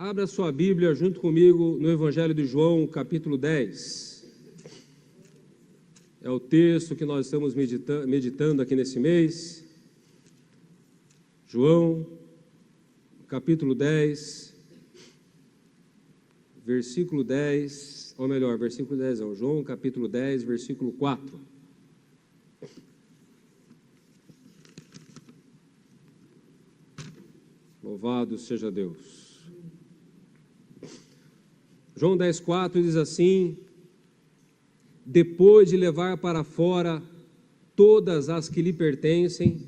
Abra sua Bíblia junto comigo no Evangelho de João, capítulo 10. É o texto que nós estamos meditando aqui nesse mês. João, capítulo 10, versículo 10, ou melhor, versículo 10 não, João, capítulo 10, versículo 4. Louvado seja Deus. João 10,4 diz assim: depois de levar para fora todas as que lhe pertencem,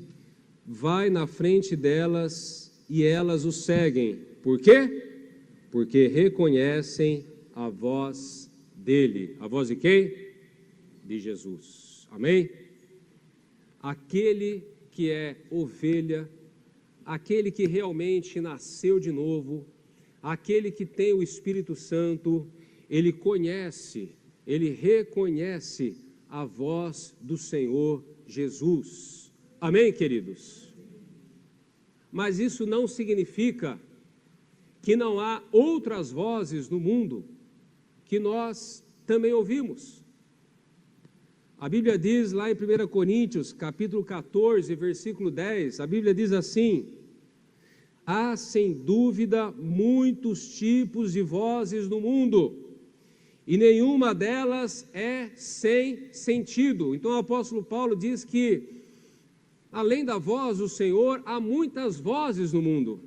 vai na frente delas e elas o seguem. Por quê? Porque reconhecem a voz dele. A voz de quem? De Jesus. Amém? Aquele que é ovelha, aquele que realmente nasceu de novo, aquele que tem o Espírito Santo, ele conhece, ele reconhece a voz do Senhor Jesus. Amém, queridos? Mas isso não significa que não há outras vozes no mundo que nós também ouvimos. A Bíblia diz lá em 1 Coríntios, capítulo 14, versículo 10, a Bíblia diz assim: há sem dúvida muitos tipos de vozes no mundo, e nenhuma delas é sem sentido. Então o apóstolo Paulo diz que, além da voz do Senhor, há muitas vozes no mundo.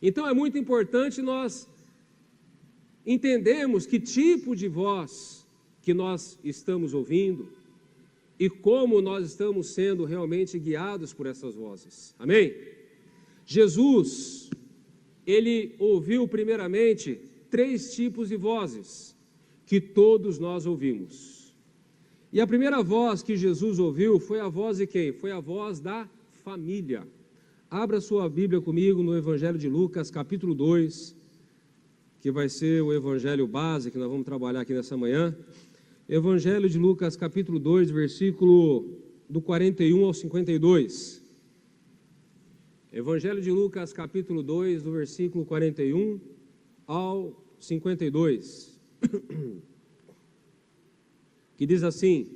Então é muito importante nós entendermos que tipo de voz que nós estamos ouvindo e como nós estamos sendo realmente guiados por essas vozes. Amém? Jesus, ele ouviu primeiramente 3 tipos de vozes que todos nós ouvimos. E a primeira voz que Jesus ouviu foi a voz de quem? Foi a voz da família. Abra sua Bíblia comigo no Evangelho de Lucas, capítulo 2, que vai ser o evangelho base que nós vamos trabalhar aqui nessa manhã. Evangelho de Lucas, capítulo 2, versículo do 41 ao 52. Evangelho de Lucas, capítulo 2, do versículo 41 ao 52, que diz assim: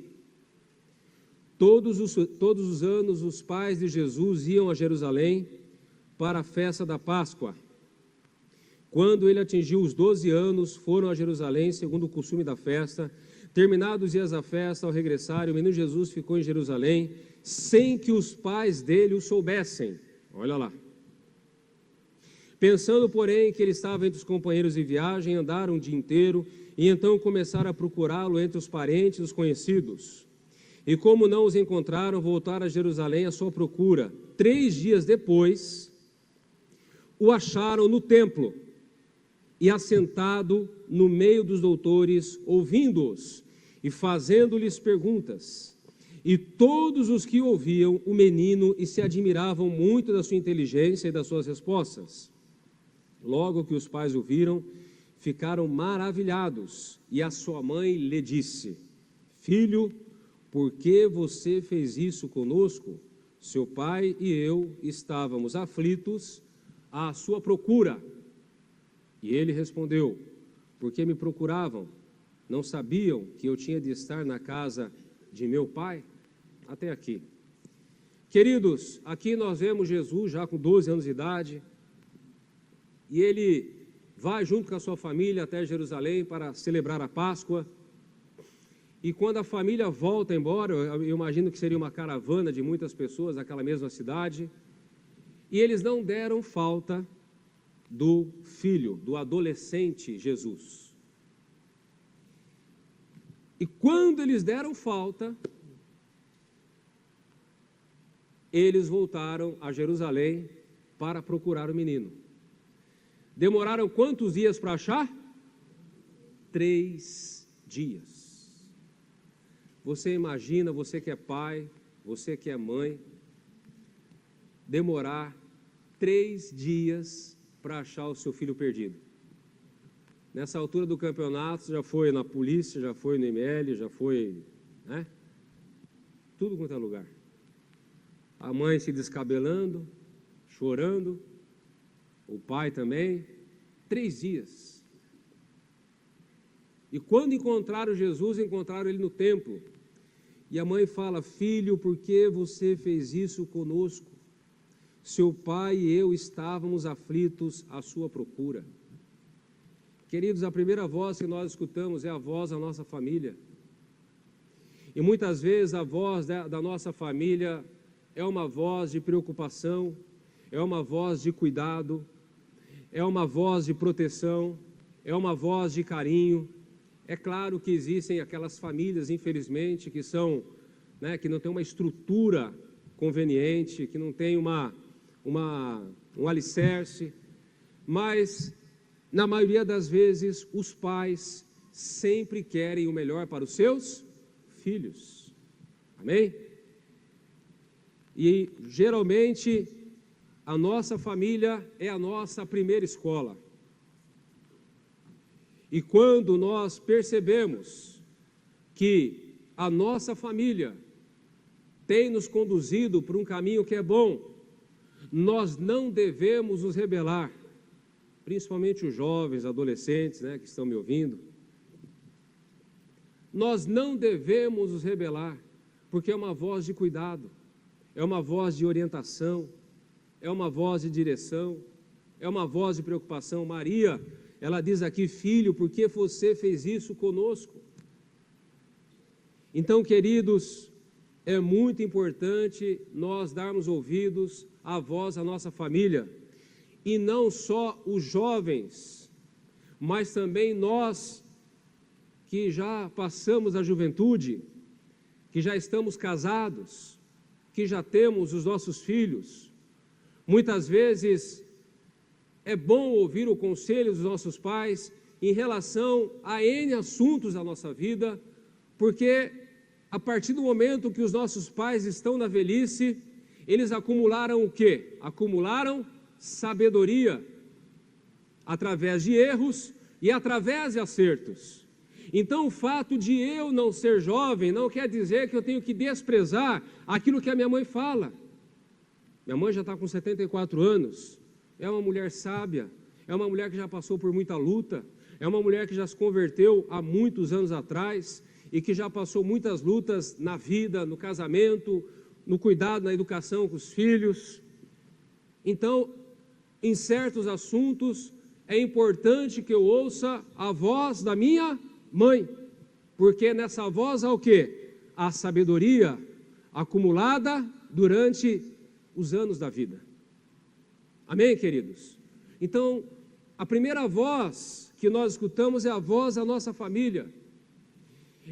todos os anos os pais de Jesus iam a Jerusalém para a festa da Páscoa. Quando ele atingiu os 12 anos, foram a Jerusalém, segundo o costume da festa. Terminados os dias da festa, ao regressar, o menino Jesus ficou em Jerusalém, sem que os pais dele o soubessem. Olha lá. Pensando, porém, que ele estava entre os companheiros de viagem, andaram o dia inteiro e então começaram a procurá-lo entre os parentes e os conhecidos. E como não os encontraram, voltaram a Jerusalém à sua procura. 3 dias depois, o acharam no templo e assentado no meio dos doutores, ouvindo-os e fazendo-lhes perguntas. E todos os que ouviam o menino e se admiravam muito da sua inteligência e das suas respostas. Logo que os pais o viram, ficaram maravilhados, e a sua mãe lhe disse: filho, por que você fez isso conosco? Seu pai e eu estávamos aflitos à sua procura. E ele respondeu: por que me procuravam? Não sabiam que eu tinha de estar na casa de meu pai? Até aqui. Queridos, aqui nós vemos Jesus já com 12 anos de idade, e ele vai junto com a sua família até Jerusalém para celebrar a Páscoa. E quando a família volta embora, eu imagino que seria uma caravana de muitas pessoas daquela mesma cidade, e eles não deram falta do filho, do adolescente Jesus. E quando eles deram falta, eles voltaram a Jerusalém para procurar o menino. Demoraram quantos dias para achar? 3 dias. Você imagina, você que é pai, você que é mãe, demorar 3 dias para achar o seu filho perdido. Nessa altura do campeonato, já foi na polícia, já foi no IML, já foi, né? Tudo quanto é lugar. A mãe se descabelando, chorando, o pai também, 3 dias. E quando encontraram Jesus, encontraram ele no templo. E a mãe fala: filho, por que você fez isso conosco? Seu pai e eu estávamos aflitos à sua procura. Queridos, a primeira voz que nós escutamos é a voz da nossa família. E muitas vezes a voz da nossa família é uma voz de preocupação, é uma voz de cuidado, é uma voz de proteção, é uma voz de carinho. É claro que existem aquelas famílias, infelizmente, que são, que não tem uma estrutura conveniente, que não tem um alicerce, mas na maioria das vezes os pais sempre querem o melhor para os seus filhos. Amém? E geralmente a nossa família é a nossa primeira escola. E quando nós percebemos que a nossa família tem nos conduzido por um caminho que é bom, nós não devemos nos rebelar, principalmente os jovens, adolescentes, que estão me ouvindo. Nós não devemos nos rebelar, porque é uma voz de cuidado, é uma voz de orientação, é uma voz de direção, é uma voz de preocupação. Maria, ela diz aqui: filho, por que você fez isso conosco? Então, queridos, é muito importante nós darmos ouvidos à voz da nossa família, e não só os jovens, mas também nós que já passamos a juventude, que já estamos casados, que já temos os nossos filhos. Muitas vezes é bom ouvir o conselho dos nossos pais em relação a N assuntos da nossa vida, porque a partir do momento que os nossos pais estão na velhice, eles acumularam o quê? Acumularam sabedoria, através de erros e através de acertos. Então, o fato de eu não ser jovem não quer dizer que eu tenho que desprezar aquilo que a minha mãe fala. Minha mãe já está com 74 anos, é uma mulher sábia, é uma mulher que já passou por muita luta, é uma mulher que já se converteu há muitos anos atrás e que já passou muitas lutas na vida, no casamento, no cuidado, na educação com os filhos. Então, em certos assuntos, é importante que eu ouça a voz da minha mãe, porque nessa voz há o quê? A sabedoria acumulada durante os anos da vida. Amém, queridos? Então, a primeira voz que nós escutamos é a voz da nossa família.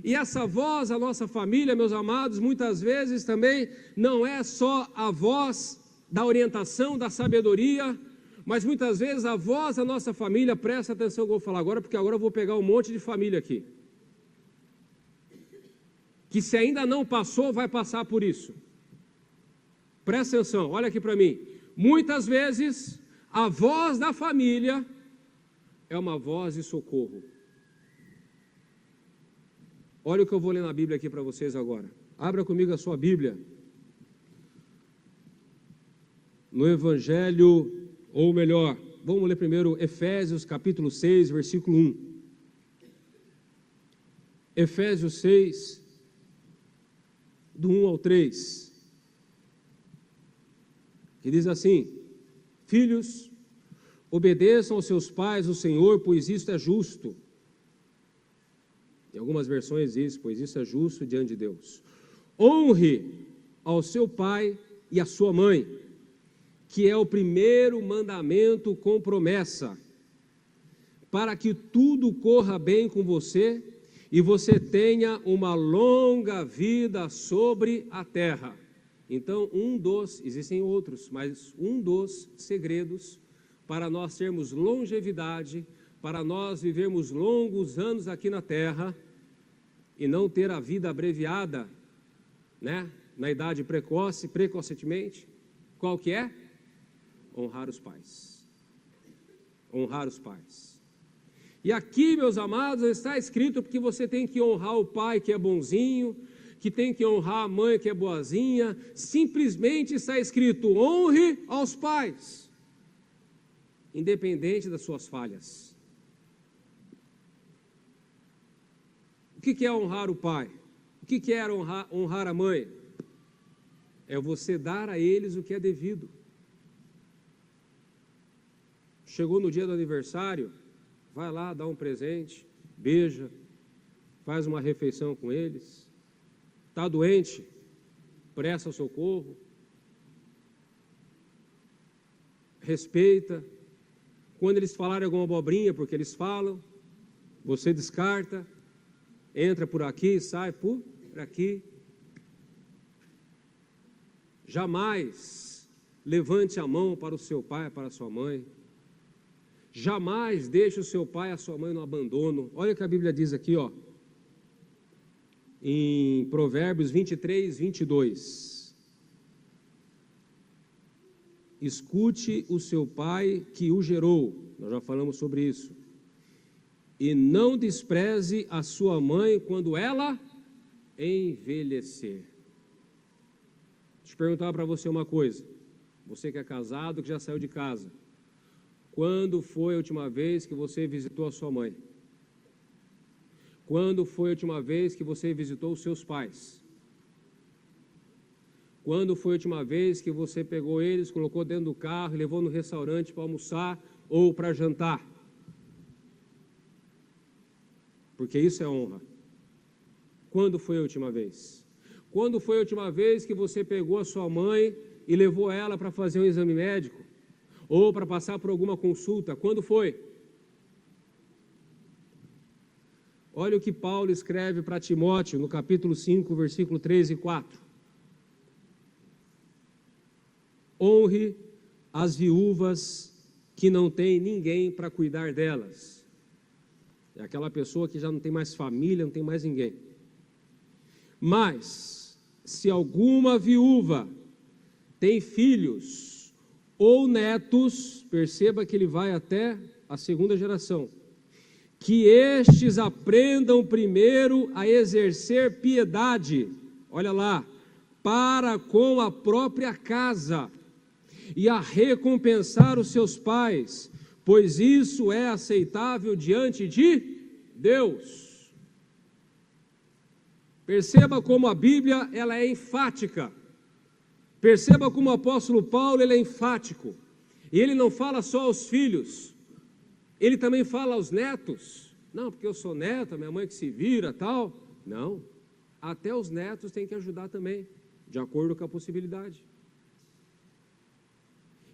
E essa voz da nossa família, meus amados, muitas vezes também não é só a voz da orientação, da sabedoria, mas muitas vezes a voz da nossa família, presta atenção que eu vou falar agora, porque agora eu vou pegar um monte de família aqui, que se ainda não passou, vai passar por isso. Presta atenção, olha aqui para mim. Muitas vezes a voz da família é uma voz de socorro. Olha o que eu vou ler na Bíblia aqui para vocês agora. Abra comigo a sua Bíblia. No Evangelho, ou melhor, vamos ler primeiro Efésios capítulo 6, versículo 1. Efésios 6, do 1 ao 3. Que diz assim: filhos, obedeçam aos seus pais no Senhor, pois isto é justo. Em algumas versões diz, pois isso é justo diante de Deus. Honre ao seu pai e à sua mãe, que é o primeiro mandamento com promessa, para que tudo corra bem com você e você tenha uma longa vida sobre a terra. Então, existem outros, mas um dos segredos para nós termos longevidade, para nós vivermos longos anos aqui na terra e não ter a vida abreviada, na idade precocemente, qual que é? Honrar os pais. Honrar os pais. E aqui, meus amados, está escrito que você tem que honrar o pai que é bonzinho, que tem que honrar a mãe que é boazinha. Simplesmente está escrito: honre aos pais. independente das suas falhas. O que é honrar o pai? O que é honrar a mãe? É você dar a eles o que é devido. Chegou no dia do aniversário, vai lá, dá um presente, beija, faz uma refeição com eles. Está doente, presta socorro, respeita. Quando eles falarem alguma abobrinha, porque eles falam, você descarta, entra por aqui, sai por aqui. Jamais levante a mão para o seu pai, para a sua mãe. Jamais deixe o seu pai e a sua mãe no abandono. Olha o que a Bíblia diz aqui, ó, em Provérbios 23, 22. Escute o seu pai que o gerou. Nós já falamos sobre isso. E não despreze a sua mãe quando ela envelhecer. Deixa eu perguntar para você uma coisa. Você que é casado, que já saiu de casa. Quando foi a última vez que você visitou a sua mãe? Quando foi a última vez que você visitou os seus pais? Quando foi a última vez que você pegou eles, colocou dentro do carro e levou no restaurante para almoçar ou para jantar? Porque isso é honra. Quando foi a última vez? Quando foi a última vez que você pegou a sua mãe e levou ela para fazer um exame médico? Ou para passar por alguma consulta? Quando foi? Olha o que Paulo escreve para Timóteo, no capítulo 5, versículo 3 e 4. Honre as viúvas que não têm ninguém para cuidar delas. É aquela pessoa que já não tem mais família, não tem mais ninguém. Mas, se alguma viúva tem filhos ou netos, perceba que ele vai até a segunda geração, que estes aprendam primeiro a exercer piedade, olha lá, para com a própria casa, e a recompensar os seus pais, pois isso é aceitável diante de Deus. Perceba como a Bíblia ela é enfática. Perceba como o apóstolo Paulo ele é enfático. E ele não fala só aos filhos, ele também fala aos netos. Não, porque eu sou neto, minha mãe que se vira, tal. Não, até os netos têm que ajudar também, de acordo com a possibilidade.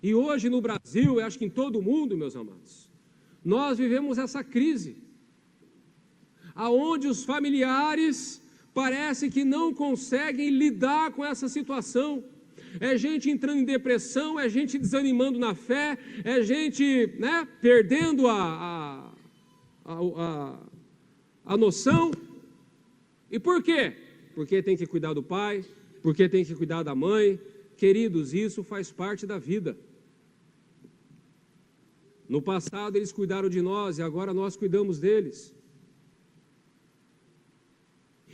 E hoje no Brasil, eu acho que em todo o mundo, meus amados, nós vivemos essa crise, aonde os familiares parece que não conseguem lidar com essa situação. É gente entrando em depressão, é gente desanimando na fé, é gente, perdendo a noção. E por quê? Porque tem que cuidar do pai, porque tem que cuidar da mãe. Queridos, isso faz parte da vida. No passado eles cuidaram de nós e agora nós cuidamos deles.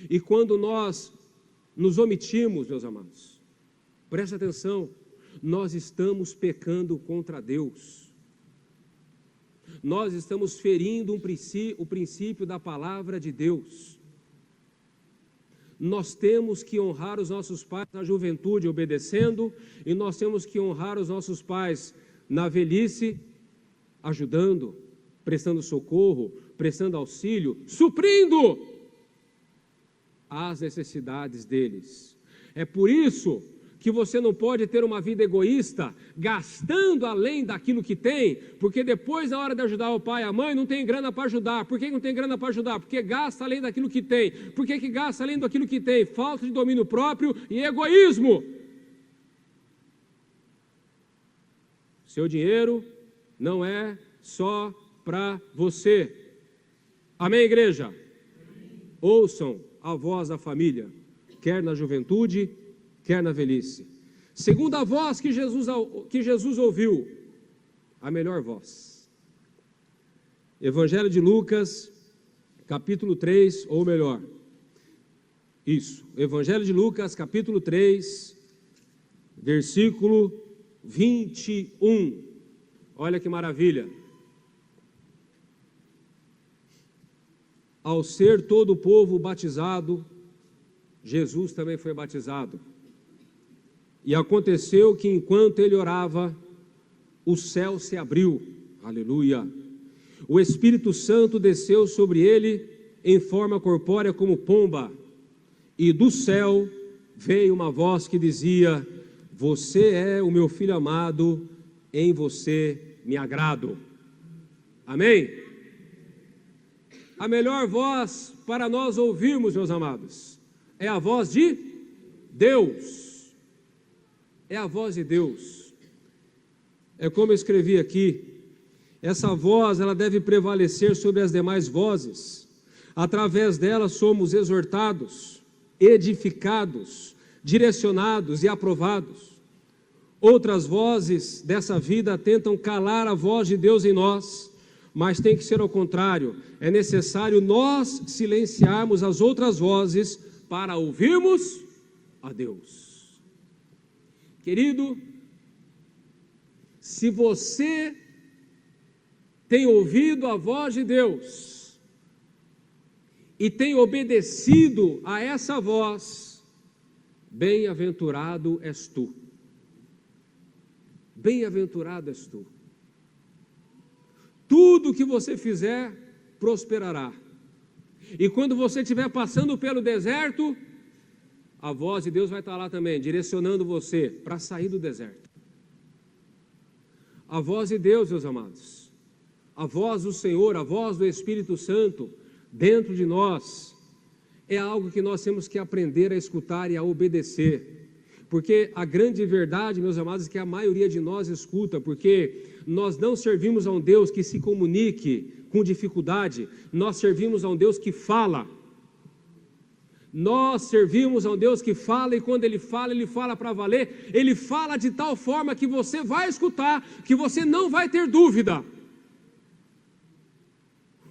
E quando nós nos omitimos, meus amados, preste atenção, nós estamos pecando contra Deus. Nós estamos ferindo o princípio da palavra de Deus. Nós temos que honrar os nossos pais na juventude obedecendo, e nós temos que honrar os nossos pais na velhice ajudando, prestando socorro, prestando auxílio, suprindo as necessidades deles. É por isso que você não pode ter uma vida egoísta, gastando além daquilo que tem, porque depois, na hora de ajudar o pai e a mãe, não tem grana para ajudar. Por que não tem grana para ajudar? Porque gasta além daquilo que tem. Por que gasta além daquilo que tem? Falta de domínio próprio e egoísmo. Seu dinheiro não é só para você. Amém, igreja? Amém. Ouçam a voz da família, quer na juventude, quer na velhice. Segunda voz que Jesus ouviu, a melhor voz. Evangelho de Lucas, capítulo 3, ou melhor, Evangelho de Lucas, capítulo 3, versículo 21. Olha que maravilha. Ao ser todo o povo batizado, Jesus também foi batizado. E aconteceu que enquanto ele orava, o céu se abriu. Aleluia. O Espírito Santo desceu sobre ele em forma corpórea como pomba. E do céu veio uma voz que dizia: você é o meu filho amado, em você me agrado. Amém? A melhor voz para nós ouvirmos, meus amados, é a voz de Deus. É a voz de Deus. É como eu escrevi aqui, essa voz ela deve prevalecer sobre as demais vozes. Através dela somos exortados, edificados, direcionados e aprovados. Outras vozes dessa vida tentam calar a voz de Deus em nós, mas tem que ser ao contrário. É necessário nós silenciarmos as outras vozes para ouvirmos a Deus. Querido, se você tem ouvido a voz de Deus e tem obedecido a essa voz, bem-aventurado és tu. Bem-aventurado és tu. Tudo que você fizer prosperará. E quando você estiver passando pelo deserto, a voz de Deus vai estar lá também, direcionando você para sair do deserto. A voz de Deus, meus amados, a voz do Senhor, a voz do Espírito Santo dentro de nós, é algo que nós temos que aprender a escutar e a obedecer. Porque a grande verdade, meus amados, é que a maioria de nós escuta, porque nós não servimos a um Deus que se comunique com dificuldade, nós servimos a um Deus que fala. Nós servimos a um Deus que fala, e quando Ele fala para valer. Ele fala de tal forma que você vai escutar, que você não vai ter dúvida.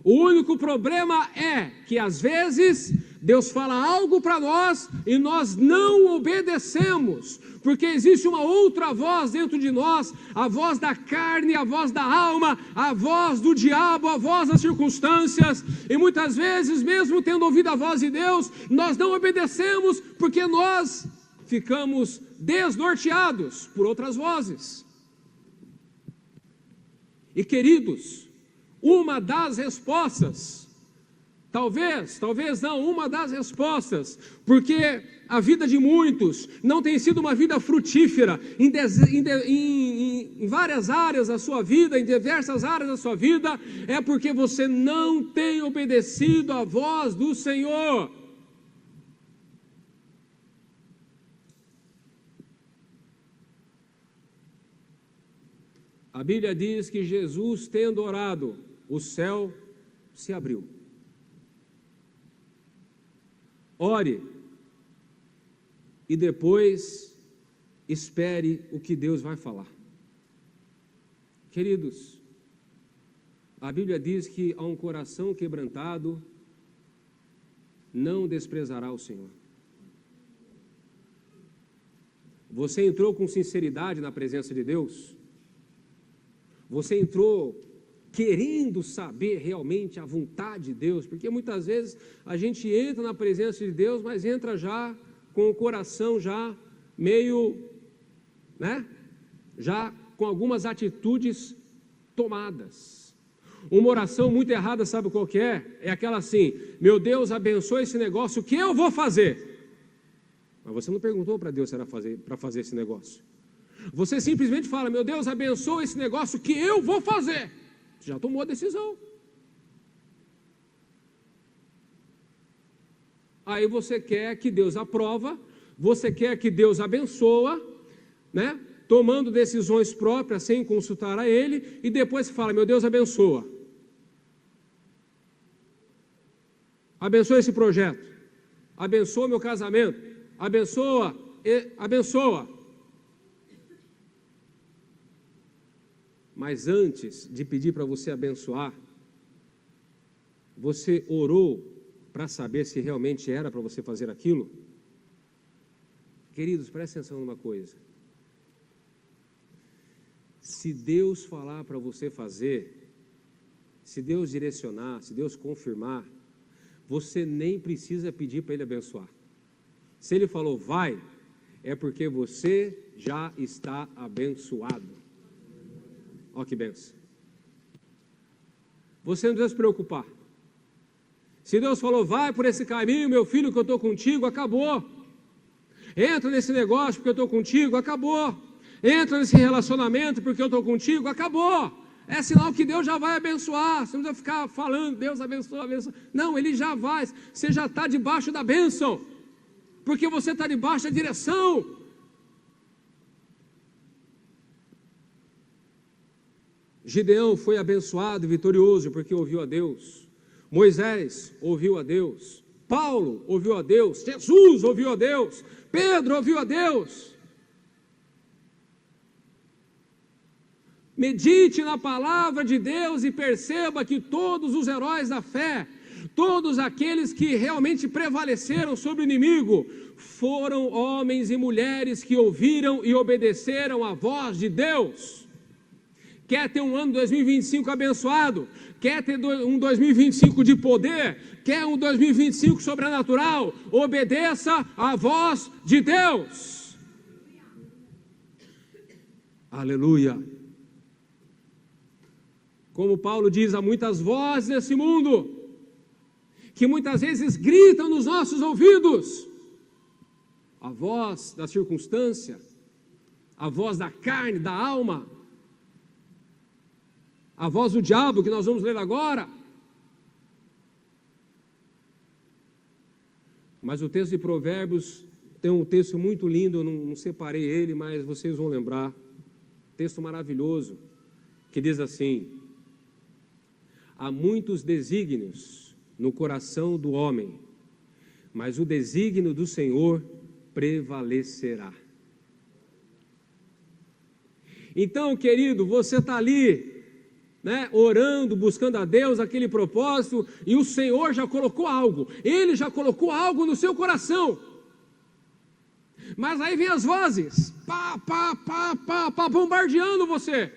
O único problema é que às vezes Deus fala algo para nós e nós não obedecemos, porque existe uma outra voz dentro de nós, a voz da carne, a voz da alma, a voz do diabo, a voz das circunstâncias, e muitas vezes, mesmo tendo ouvido a voz de Deus, nós não obedecemos, porque nós ficamos desnorteados por outras vozes. E queridos, uma das respostas, talvez não, uma das respostas, porque a vida de muitos não tem sido uma vida frutífera em várias áreas da sua vida, em diversas áreas da sua vida, é porque você não tem obedecido à voz do Senhor. A Bíblia diz que Jesus, tendo orado, o céu se abriu. Ore e depois espere o que Deus vai falar. Queridos, a Bíblia diz que a um coração quebrantado não desprezará o Senhor. Você entrou com sinceridade na presença de Deus? Você entrou querendo saber realmente a vontade de Deus? Porque muitas vezes a gente entra na presença de Deus, mas entra já com o coração já meio, já com algumas atitudes tomadas. Uma oração muito errada, sabe qual que é? É aquela assim: meu Deus, abençoe esse negócio, o que eu vou fazer? Mas você não perguntou para Deus se era para fazer esse negócio. Você simplesmente fala: meu Deus, abençoa esse negócio que eu vou fazer. Você já tomou a decisão. Aí você quer que Deus aprova, você quer que Deus abençoa, tomando decisões próprias sem consultar a Ele, e depois você fala: meu Deus, abençoa. Abençoa esse projeto, abençoa meu casamento, abençoa. Mas antes de pedir para você abençoar, você orou para saber se realmente era para você fazer aquilo? Queridos, prestem atenção numa coisa. Se Deus falar para você fazer, se Deus direcionar, se Deus confirmar, você nem precisa pedir para Ele abençoar. Se Ele falou vai, é porque você já está abençoado. Olha que benção. Você não precisa se preocupar. Se Deus falou vai por esse caminho, meu filho, que eu estou contigo, acabou. Entra nesse negócio porque eu estou contigo, acabou. Entra nesse relacionamento porque eu estou contigo, acabou. É sinal que Deus já vai abençoar. Você não precisa ficar falando, Deus abençoa, abençoa. Não, Ele já vai. Você já está debaixo da bênção. Porque você está debaixo da direção. Gideão foi abençoado e vitorioso porque ouviu a Deus. Moisés ouviu a Deus. Paulo ouviu a Deus. Jesus ouviu a Deus. Pedro ouviu a Deus. Medite na palavra de Deus e perceba que todos os heróis da fé, todos aqueles que realmente prevaleceram sobre o inimigo, foram homens e mulheres que ouviram e obedeceram a voz de Deus. Quer ter um ano 2025 abençoado? Quer ter um 2025 de poder? Quer um 2025 sobrenatural? Obedeça a voz de Deus. Aleluia. Como Paulo diz, há muitas vozes nesse mundo, que muitas vezes gritam nos nossos ouvidos. A voz da circunstância, a voz da carne, da alma, a voz do diabo, que nós vamos ler agora. Mas o texto de Provérbios tem um texto muito lindo, eu não separei ele, mas vocês vão lembrar. Texto maravilhoso, que diz assim: há muitos desígnios no coração do homem, mas o desígnio do Senhor prevalecerá. Então, querido, você está ali, né, orando, buscando a Deus aquele propósito, e o Senhor já colocou algo, Ele já colocou algo no seu coração. Mas aí vem as vozes, bombardeando você.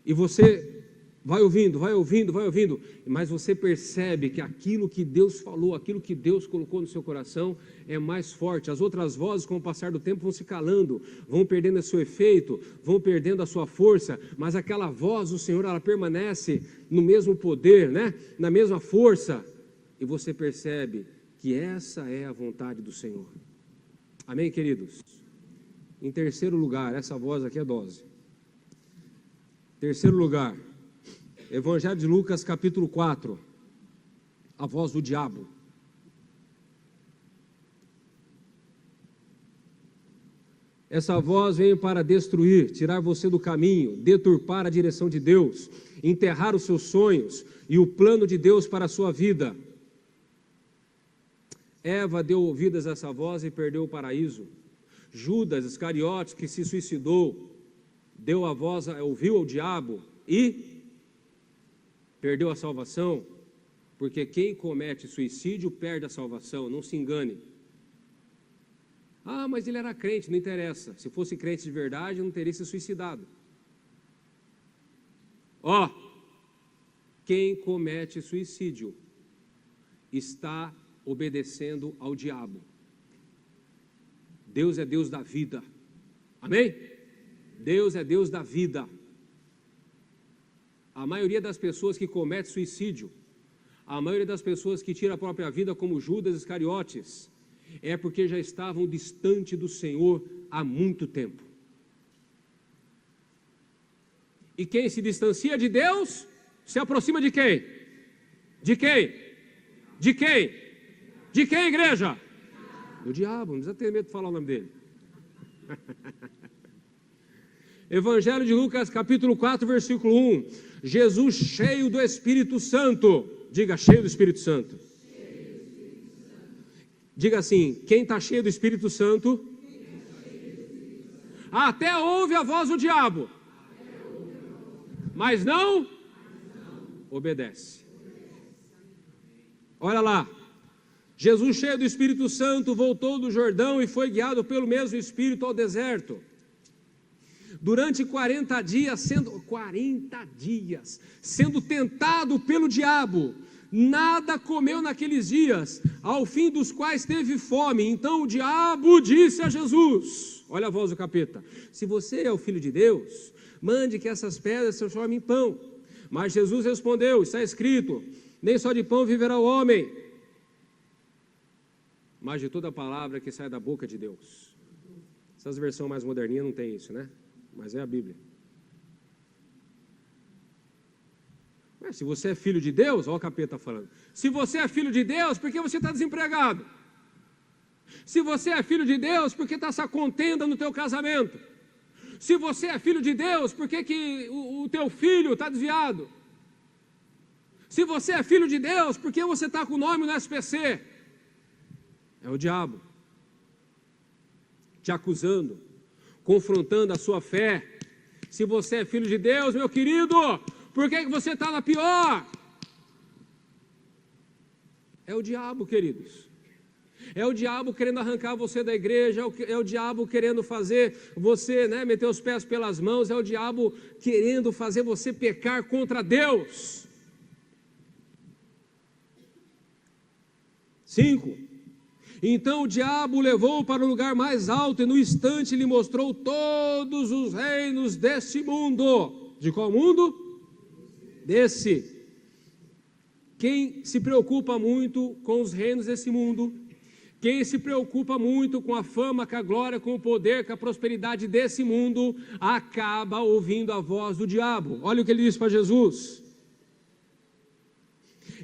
E você vai ouvindo, mas você percebe que aquilo que Deus falou, aquilo que Deus colocou no seu coração é mais forte. As outras vozes, com o passar do tempo, vão se calando, vão perdendo o seu efeito, vão perdendo a sua força, mas aquela voz do Senhor, ela permanece no mesmo poder, né? Na mesma força, e você percebe que essa é a vontade do Senhor. Amém, queridos? Em terceiro lugar, essa voz aqui é dose. Terceiro lugar, Evangelho de Lucas, capítulo 4, a voz do diabo. Essa voz vem para destruir, tirar você do caminho, deturpar a direção de Deus, enterrar os seus sonhos e o plano de Deus para a sua vida. Eva deu ouvidas a essa voz e perdeu o paraíso. Judas Iscariotes, que se suicidou, deu a voz, ouviu ao diabo e perdeu a salvação, porque quem comete suicídio perde a salvação, não se engane. Ah, mas ele era crente, não interessa, se fosse crente de verdade não teria se suicidado. Quem comete suicídio está obedecendo ao diabo. Deus é Deus da vida, amém? Deus é Deus da vida. A maioria das pessoas que comete suicídio, a maioria das pessoas que tira a própria vida, como Judas Iscariotes, é porque já estavam distante do Senhor há muito tempo. E quem se distancia de Deus, se aproxima de quem? De quem? De quem? De quem, igreja? Do diabo, não precisa ter medo de falar o nome dele. Evangelho de Lucas, capítulo 4, versículo 1. Jesus cheio do Espírito Santo. Diga, cheio do Espírito Santo. Diga assim, quem está cheio do Espírito Santo? Até ouve a voz do diabo, mas não obedece. Olha lá, Jesus, cheio do Espírito Santo, voltou do Jordão e foi guiado pelo mesmo Espírito ao deserto. Durante 40 dias, sendo tentado pelo diabo, nada comeu naqueles dias, ao fim dos quais teve fome. Então o diabo disse a Jesus, olha a voz do capeta: se você é o Filho de Deus, mande que essas pedras se transformem em pão. Mas Jesus respondeu: está escrito, nem só de pão viverá o homem, mas de toda palavra que sai da boca de Deus. Essas versões mais moderninhas não tem isso, né? Mas é a Bíblia. Mas se você é filho de Deus, olha o capeta falando, se você é filho de Deus, por que você está desempregado? Se você é filho de Deus, por que está essa contenda no teu casamento? Se você é filho de Deus, por que o teu filho está desviado? Se você é filho de Deus, por que você está com o nome no SPC? É o diabo te acusando, confrontando a sua fé. Se você é filho de Deus, meu querido, por que você está na pior? É o diabo, queridos. É o diabo querendo arrancar você da igreja, é o diabo querendo fazer você, meter os pés pelas mãos, é o diabo querendo fazer você pecar contra Deus. 5. Então o diabo o levou para o lugar mais alto e no instante lhe mostrou todos os reinos deste mundo. De qual mundo? Desse. Quem se preocupa muito com os reinos desse mundo, quem se preocupa muito com a fama, com a glória, com o poder, com a prosperidade desse mundo, acaba ouvindo a voz do diabo. Olha o que ele diz para Jesus: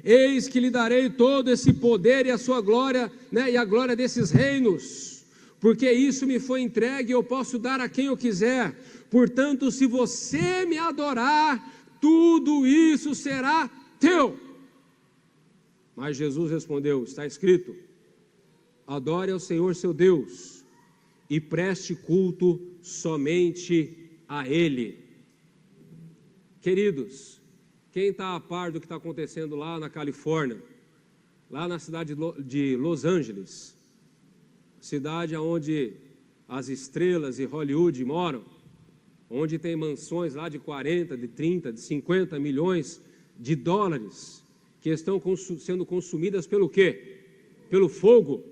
eis que lhe darei todo esse poder e a sua glória, e a glória desses reinos, porque isso me foi entregue e eu posso dar a quem eu quiser. Portanto, se você me adorar, tudo isso será teu. Mas Jesus respondeu: está escrito, adore ao Senhor seu Deus e preste culto somente a Ele. Queridos, quem está a par do que está acontecendo lá na Califórnia, lá na cidade de Los Angeles, cidade onde as estrelas de Hollywood moram, onde tem mansões lá de 40, de 30, de 50 milhões de dólares, que estão sendo consumidas pelo quê? Pelo fogo.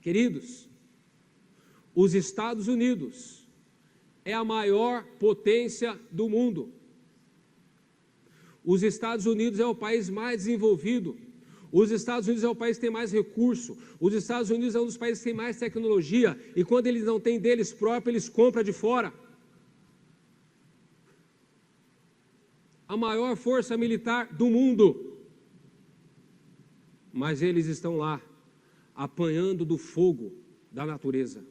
Queridos, os Estados Unidos é a maior potência do mundo. Os Estados Unidos é o país mais desenvolvido. Os Estados Unidos é o país que tem mais recurso. Os Estados Unidos é um dos países que tem mais tecnologia. E quando eles não têm deles próprios, eles compram de fora. A maior força militar do mundo. Mas eles estão lá, apanhando do fogo da natureza.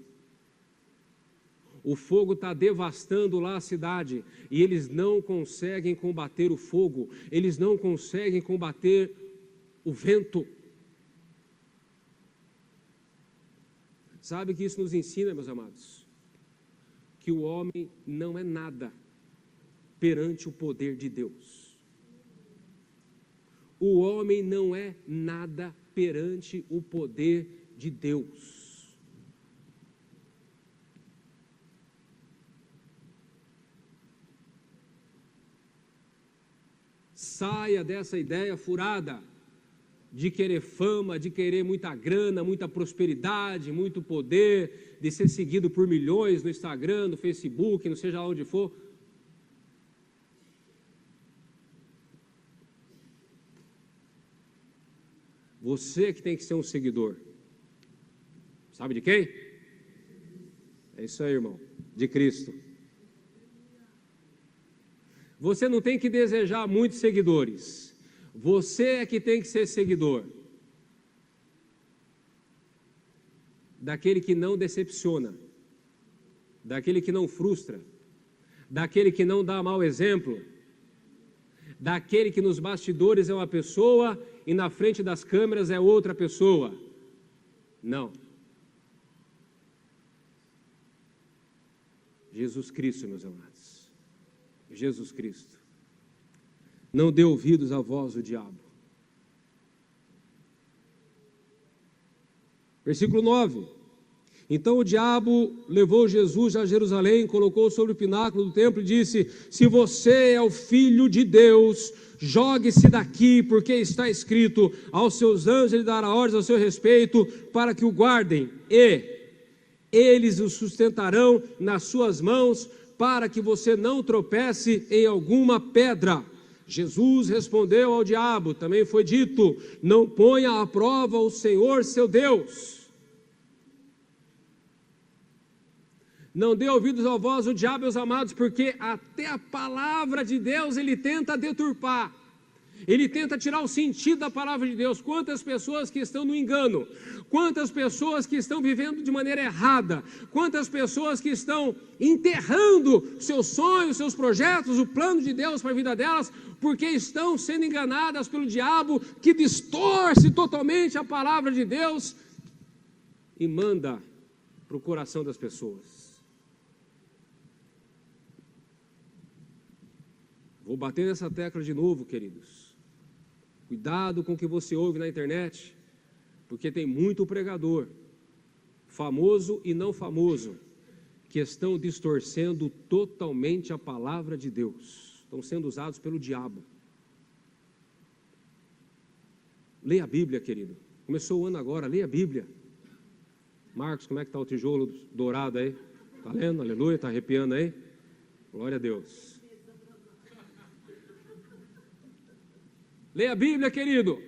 O fogo está devastando lá a cidade e eles não conseguem combater o fogo, eles não conseguem combater o vento. Sabe que isso nos ensina, meus amados? Que o homem não é nada perante o poder de Deus. O homem não é nada perante o poder de Deus. Saia dessa ideia furada de querer fama, de querer muita grana, muita prosperidade, muito poder, de ser seguido por milhões no Instagram, no Facebook, não seja onde for. Você que tem que ser um seguidor. Sabe de quem? É isso aí, irmão. De Cristo. Você não tem que desejar muitos seguidores. Você é que tem que ser seguidor. Daquele que não decepciona. Daquele que não frustra. Daquele que não dá mau exemplo. Daquele que nos bastidores é uma pessoa e na frente das câmeras é outra pessoa. Não. Jesus Cristo, meus amados. Jesus Cristo. Não dê ouvidos à voz do diabo. Versículo 9. Então o diabo levou Jesus a Jerusalém, colocou sobre o pináculo do templo e disse: se você é o Filho de Deus, jogue-se daqui, porque está escrito: aos seus anjos ele dará ordens ao seu respeito, para que o guardem, e eles o sustentarão nas suas mãos, para que você não tropece em alguma pedra. Jesus respondeu ao diabo, também foi dito: não ponha à prova o Senhor seu Deus. Não dê ouvidos à voz do diabo, meus amados, porque até a palavra de Deus ele tenta deturpar. Ele tenta tirar o sentido da palavra de Deus. Quantas pessoas que estão no engano, quantas pessoas que estão vivendo de maneira errada, quantas pessoas que estão enterrando seus sonhos, seus projetos, o plano de Deus para a vida delas, porque estão sendo enganadas pelo diabo, que distorce totalmente a palavra de Deus e manda para o coração das pessoas. Vou bater nessa tecla de novo, queridos. Cuidado com o que você ouve na internet, porque tem muito pregador, famoso e não famoso, que estão distorcendo totalmente a palavra de Deus. Estão sendo usados pelo diabo. Leia a Bíblia, querido. Começou o ano agora, leia a Bíblia. Marcos, como é que está o tijolo dourado aí? Está lendo? Aleluia, está arrepiando aí? Glória a Deus. Leia a Bíblia, querido.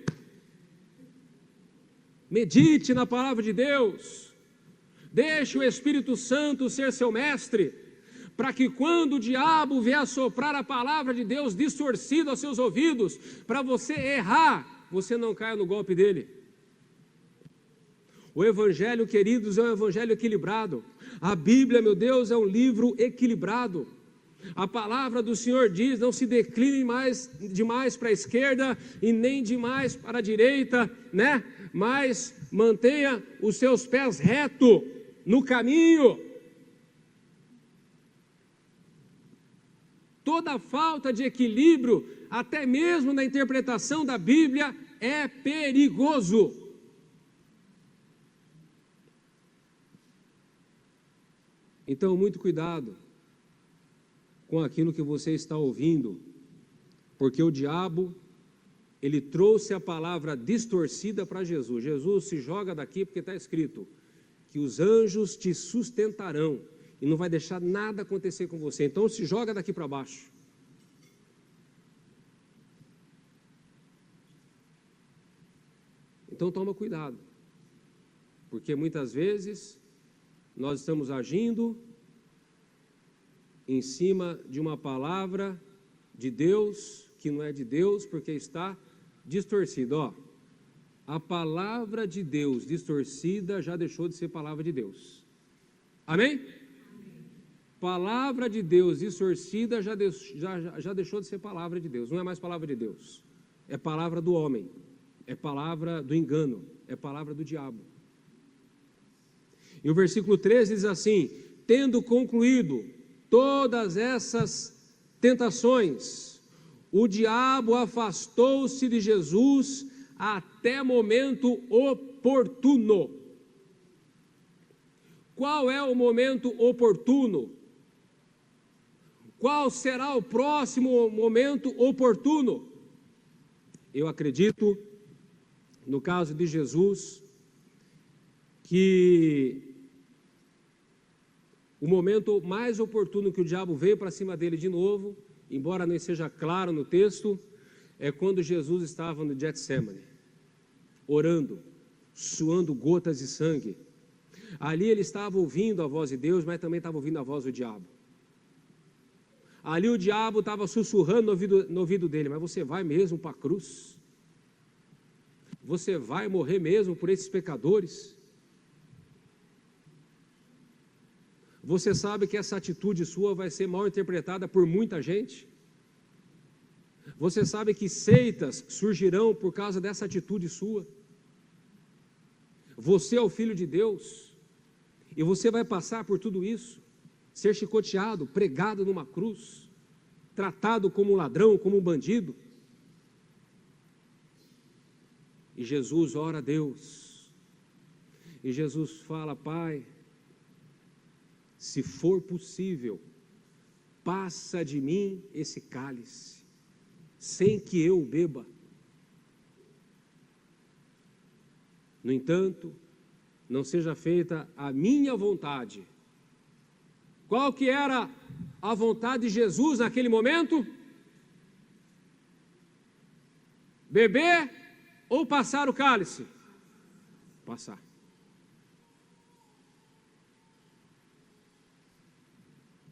Medite na palavra de Deus. Deixe o Espírito Santo ser seu mestre, para que quando o diabo vier assoprar a palavra de Deus distorcida aos seus ouvidos, para você errar, você não caia no golpe dele. O Evangelho, queridos, é um Evangelho equilibrado. A Bíblia, meu Deus, é um livro equilibrado. A palavra do Senhor diz: não se decline demais para a esquerda e nem demais para a direita, né? Mas mantenha os seus pés retos no caminho. Toda falta de equilíbrio, até mesmo na interpretação da Bíblia, é perigoso. Então, muito cuidado com aquilo que você está ouvindo, porque o diabo, ele trouxe a palavra distorcida para Jesus. Jesus, se joga daqui, porque está escrito que os anjos te sustentarão e não vai deixar nada acontecer com você. Então se joga daqui para baixo. Então toma cuidado, porque muitas vezes nós estamos agindo em cima de uma palavra de Deus que não é de Deus, porque está distorcida. Ó, a palavra de Deus distorcida já deixou de ser palavra de Deus. Amém? Palavra de Deus distorcida já deixou de ser palavra de Deus. Não é mais palavra de Deus. É palavra do homem. É palavra do engano. É palavra do diabo. E o versículo 13 diz assim: tendo concluído todas essas tentações, o diabo afastou-se de Jesus até momento oportuno. Qual é o momento oportuno? Qual será o próximo momento oportuno? Eu acredito, no caso de Jesus, que o momento mais oportuno que o diabo veio para cima dele de novo, embora não seja claro no texto, é quando Jesus estava no Getsemane, orando, suando gotas de sangue. Ali ele estava ouvindo a voz de Deus, mas também estava ouvindo a voz do diabo. Ali o diabo estava sussurrando no ouvido dele: mas você vai mesmo para a cruz? Você vai morrer mesmo por esses pecadores? Você sabe que essa atitude sua vai ser mal interpretada por muita gente? Você sabe que seitas surgirão por causa dessa atitude sua? Você é o Filho de Deus, e você vai passar por tudo isso, ser chicoteado, pregado numa cruz, tratado como um ladrão, como um bandido. E Jesus ora a Deus. E Jesus fala: Pai, se for possível, passa de mim esse cálice, sem que eu beba. No entanto, não seja feita a minha vontade. Qual que era a vontade de Jesus naquele momento? Beber ou passar o cálice? Passar.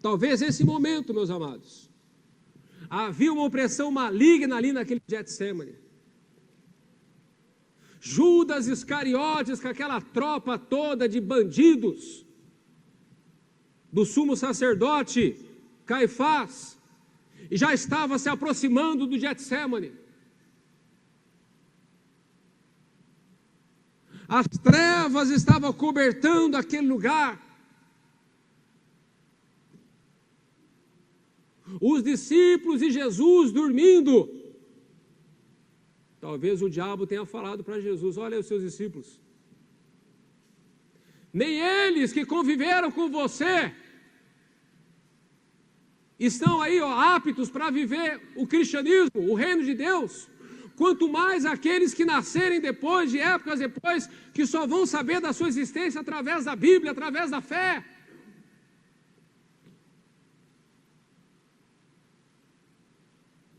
Talvez esse momento, meus amados, havia uma opressão maligna ali naquele Getsêmani. Judas Iscariotes, com aquela tropa toda de bandidos, do sumo sacerdote Caifás, e já estava se aproximando do Getsêmani. As trevas estavam cobertando aquele lugar. Os discípulos e Jesus dormindo. Talvez o diabo tenha falado para Jesus: olha os seus discípulos, nem eles que conviveram com você estão aí aptos para viver o cristianismo, o reino de Deus. Quanto mais aqueles que nascerem depois, de épocas depois, que só vão saber da sua existência através da Bíblia, através da fé.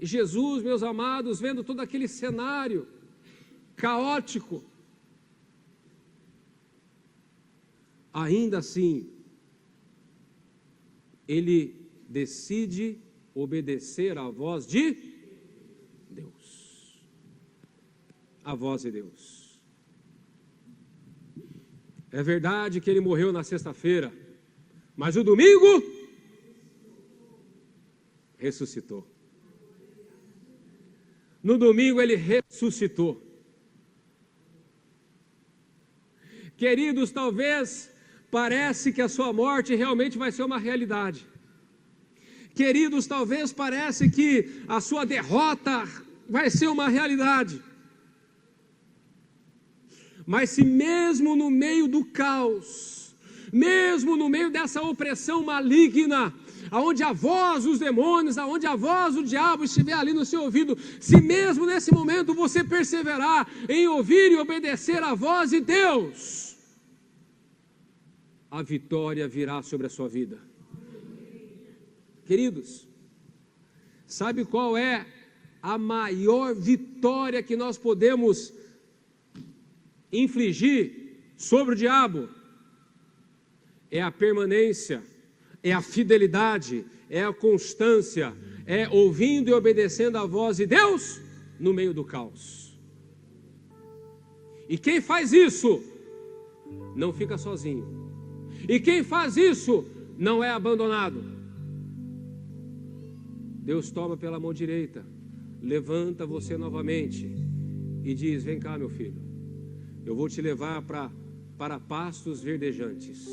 E Jesus, meus amados, vendo todo aquele cenário caótico, ainda assim, ele decide obedecer à voz de Deus. A voz de Deus. É verdade que ele morreu na sexta-feira, mas o domingo ressuscitou. No domingo ele ressuscitou. Queridos, talvez parece que a sua morte realmente vai ser uma realidade. Queridos, talvez parece que a sua derrota vai ser uma realidade. Mas se mesmo no meio do caos, mesmo no meio dessa opressão maligna, aonde a voz dos demônios, aonde a voz do diabo estiver ali no seu ouvido, se mesmo nesse momento você perseverar em ouvir e obedecer a voz de Deus, a vitória virá sobre a sua vida. Queridos, sabe qual é a maior vitória que nós podemos infligir sobre o diabo? É a permanência, é a fidelidade, é a constância, é ouvindo e obedecendo a voz de Deus no meio do caos. E quem faz isso não fica sozinho. E quem faz isso não é abandonado. Deus toma pela mão direita, levanta você novamente e diz: vem cá, meu filho, eu vou te levar para pastos verdejantes.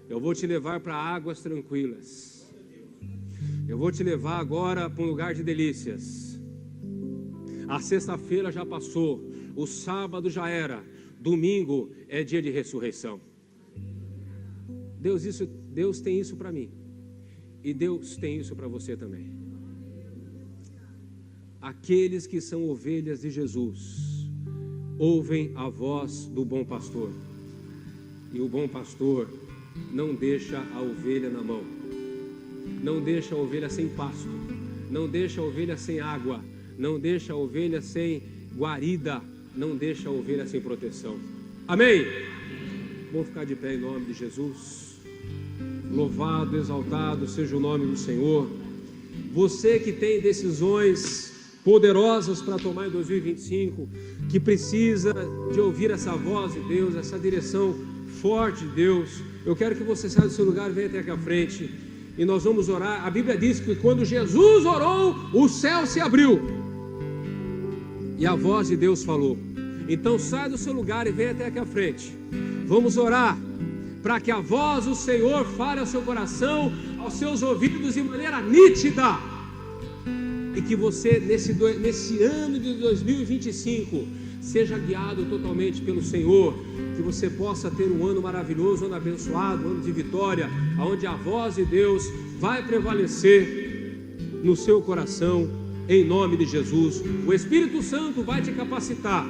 Eu vou te levar para águas tranquilas. Eu vou te levar agora para um lugar de delícias. A sexta-feira já passou, o sábado já era, domingo é dia de ressurreição. Deus tem isso para mim, e Deus tem isso para você também. Aqueles que são ovelhas de Jesus ouvem a voz do bom pastor, e o bom pastor não deixa a ovelha na mão, não deixa a ovelha sem pasto, não deixa a ovelha sem água, não deixa a ovelha sem guarida, não deixa a ovelha sem proteção. Amém? Vamos ficar de pé em nome de Jesus. Louvado, exaltado seja o nome do Senhor. Você que tem decisões poderosas para tomar em 2025, que precisa de ouvir essa voz de Deus, essa direção forte de Deus, eu quero que você saia do seu lugar e venha até aqui à frente, e nós vamos orar. A Bíblia diz que quando Jesus orou, o céu se abriu, e a voz de Deus falou. Então saia do seu lugar e venha até aqui à frente. Vamos orar para que a voz do Senhor fale ao seu coração, aos seus ouvidos de maneira nítida, e que você nesse ano de 2025 Seja guiado totalmente pelo Senhor, que você possa ter um ano maravilhoso, um ano abençoado, um ano de vitória, onde a voz de Deus vai prevalecer no seu coração, em nome de Jesus. O Espírito Santo vai te capacitar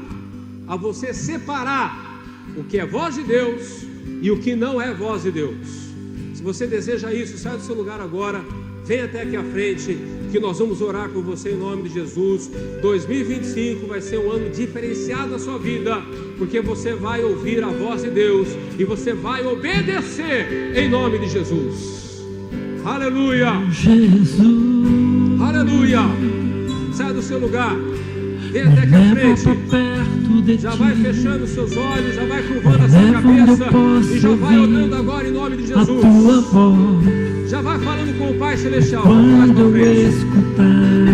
a você separar o que é voz de Deus e o que não é voz de Deus. Se você deseja isso, sai do seu lugar agora, vem até aqui à frente, que nós vamos orar com você em nome de Jesus. 2025 vai ser um ano diferenciado na sua vida, porque você vai ouvir a voz de Deus e você vai obedecer em nome de Jesus. Aleluia! Jesus, aleluia! Sai do seu lugar, vem até aqui à frente, já vai fechando seus olhos, já vai curvando a sua cabeça e já vai orando agora em nome de Jesus. Já vai falando com o Pai Celestial. Mais pra frente.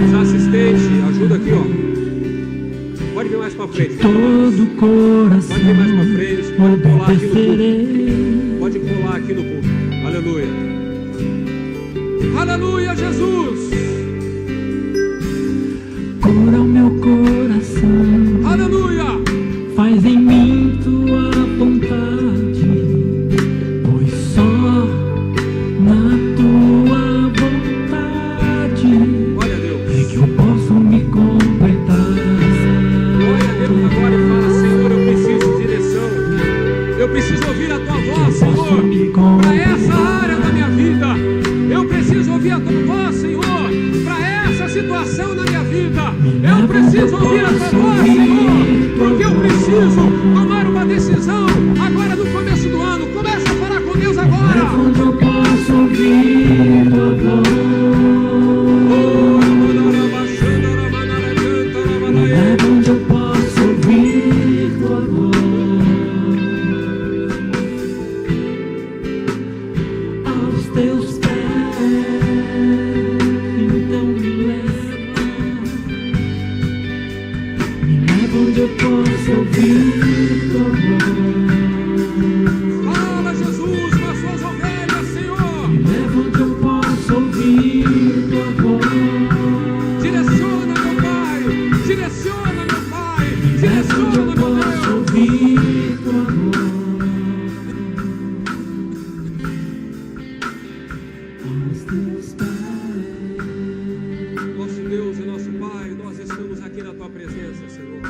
Os assistentes, ajuda aqui, ó. Pode vir mais pra frente. Pode vir mais pra frente. Pode colar aqui no púlpito. Pode colar aqui no púlpito. Aleluia. Aleluia, Jesus. Cura o meu coração. Aleluia. Faz em mim tua vontade, pois só na tua vontade é que eu posso me completar. Glória a Deus agora e fala: Senhor, eu preciso de direção. Eu preciso ouvir a tua voz, Senhor, para essa área da minha vida. Eu preciso ouvir a tua voz, Senhor, para essa situação na minha vida. Eu preciso ouvir a tua voz, Senhor, porque eu preciso tomar uma decisão agora no começo do ano. Começa a falar com Deus agora. Onde eu posso ouvir tua voz? Onde eu posso ouvir tua voz? Aos teus pés, então me leva onde eu posso ouvir tua voz. Fala, Jesus, com as suas ovelhas, Senhor. Me leva onde eu posso ouvir tua voz. Direciona, meu Pai. Direciona, meu Pai. Direciona, meu Deus. Ouvir tua voz. Aos teus pés. Nosso Deus e nosso Pai, nós estamos aqui na tua presença, Senhor.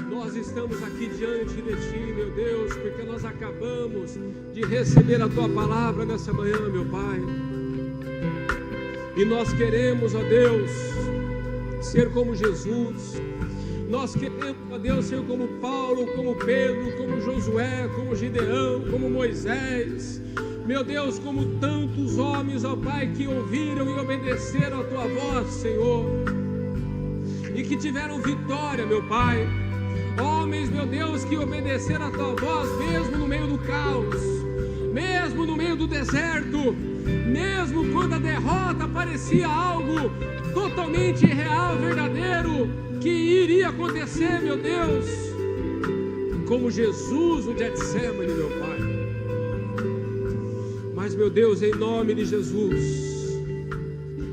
Nós estamos aqui diante de ti, meu Deus, porque nós acabamos de receber a tua palavra nessa manhã, meu Pai. E nós queremos, ó Deus, ser como Jesus. Nós queremos, ó Deus, ser como Paulo, como Pedro, como Josué, como Gideão, como Moisés. Meu Deus, como tantos homens, ó Pai, que ouviram e obedeceram a tua voz, Senhor, e que tiveram vitória, meu Pai. Homens, meu Deus, que obedeceram a tua voz mesmo no meio do caos, mesmo no meio do deserto, mesmo quando a derrota parecia algo totalmente real, verdadeiro, que iria acontecer, meu Deus, como Jesus no Getsemane, meu Pai. Mas, meu Deus, em nome de Jesus,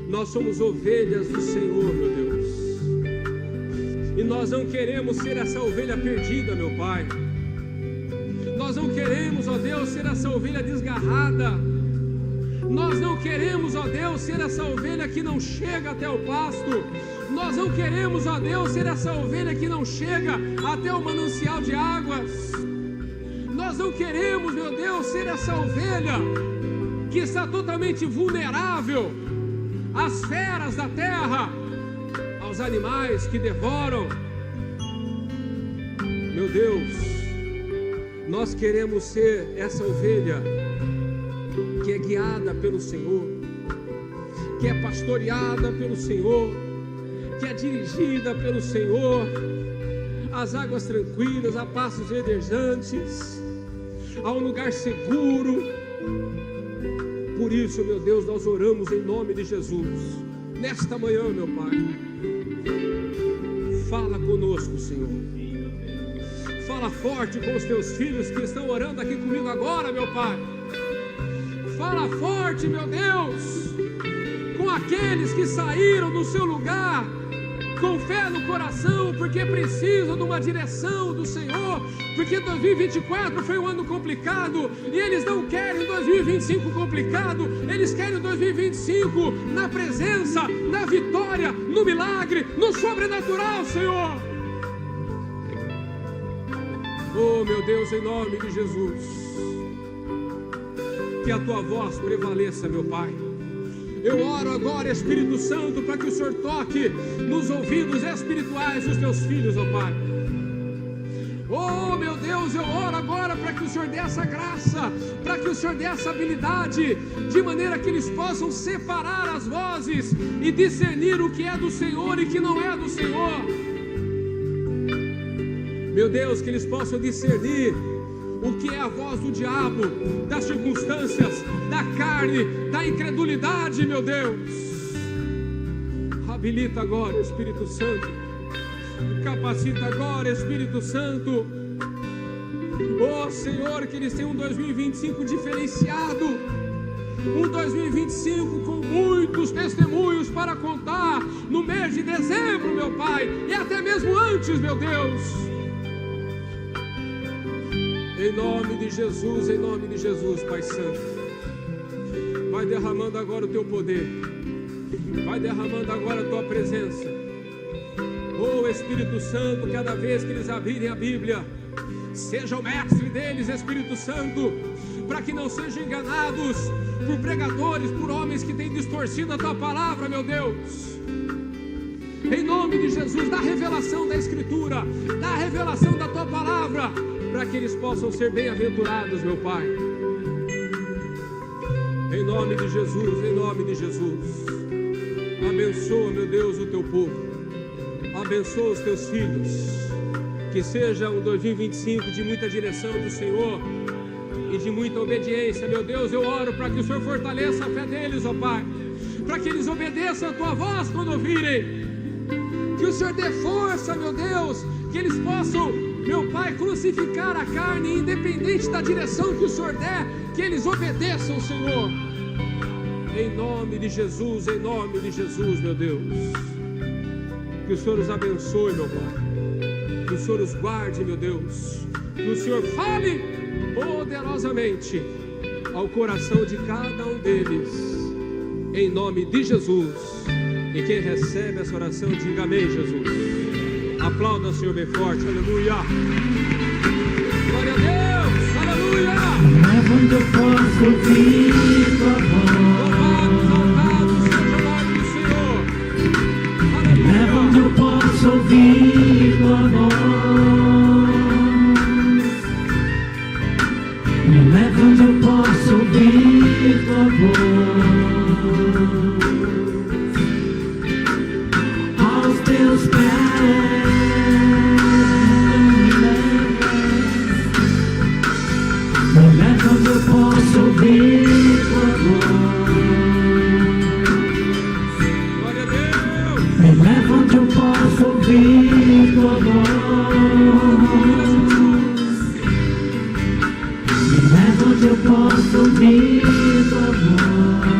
nós somos ovelhas do Senhor, meu Deus. E nós não queremos ser essa ovelha perdida, meu Pai. Nós não queremos, ó Deus, ser essa ovelha desgarrada. Nós não queremos, ó Deus, ser essa ovelha que não chega até o pasto. Nós não queremos, ó Deus, ser essa ovelha que não chega até o manancial de águas. Nós não queremos, meu Deus, ser essa ovelha que está totalmente vulnerável às feras da terra, aos animais que devoram. Meu Deus, nós queremos ser essa ovelha que é guiada pelo Senhor, que é pastoreada pelo Senhor, que é dirigida pelo Senhor, às águas tranquilas, a pastos verdejantes, a um lugar seguro. Por isso, meu Deus, nós oramos em nome de Jesus, nesta manhã, meu Pai. Fala conosco, Senhor. Fala forte com os teus filhos que estão orando aqui comigo agora, meu Pai. Fala forte, meu Deus, com aqueles que saíram do seu lugar com fé no coração, porque precisam de uma direção do Senhor, porque 2024 foi um ano complicado e eles não querem 2025 complicado, eles querem 2025 na presença, na vitória, no milagre, no sobrenatural, Senhor. Oh, meu Deus, em nome de Jesus, que a tua voz prevaleça, meu Pai. Eu oro agora, Espírito Santo, para que o Senhor toque nos ouvidos espirituais dos teus filhos, ó Pai. Oh, meu Deus, eu oro agora para que o Senhor dê essa graça, para que o Senhor dê essa habilidade, de maneira que eles possam separar as vozes e discernir o que é do Senhor e que não é do Senhor. Meu Deus, que eles possam discernir o que é a voz do diabo, das circunstâncias, da carne, da incredulidade, meu Deus. Habilita agora, Espírito Santo. Capacita agora, Espírito Santo. Oh, Senhor, que eles tenham um 2025 diferenciado. Um 2025 com muitos testemunhos para contar no mês de dezembro, meu Pai, e até mesmo antes, meu Deus. Em nome de Jesus, Pai Santo, vai derramando agora o teu poder, vai derramando agora a tua presença. Oh, Espírito Santo, cada vez que eles abrirem a Bíblia, seja o mestre deles, Espírito Santo, para que não sejam enganados por pregadores, por homens que têm distorcido a tua palavra, meu Deus. Em nome de Jesus, dá revelação da Escritura, dá revelação da tua palavra, para que eles possam ser bem-aventurados, meu Pai. Em nome de Jesus, em nome de Jesus. Abençoa, meu Deus, o teu povo. Abençoa os teus filhos. Que seja um 2025 de muita direção do Senhor e de muita obediência, meu Deus. Eu oro para que o Senhor fortaleça a fé deles, ó Pai, para que eles obedeçam a tua voz quando ouvirem. Que o Senhor dê força, meu Deus, que eles possam, meu Pai, crucificar a carne, independente da direção que o Senhor der, que eles obedeçam, Senhor. Em nome de Jesus, meu Deus. Que o Senhor os abençoe, meu Pai. Que o Senhor os guarde, meu Deus. Que o Senhor fale poderosamente ao coração de cada um deles. Em nome de Jesus. E quem recebe essa oração, diga amém, Jesus. Aplauda o Senhor bem forte, aleluia. Glória a Deus, aleluia. Onde eu posso ouvir tua voz. Louvado seja o nome do Senhor. Leva onde eu posso ouvir tua voz. Me leva onde eu posso ouvir tua voz. Aos teus pés. Me leva onde eu posso ouvir tua voz. Glória a Deus. Me leva onde eu posso ouvir tua voz. Me leva onde eu posso ouvir tua voz.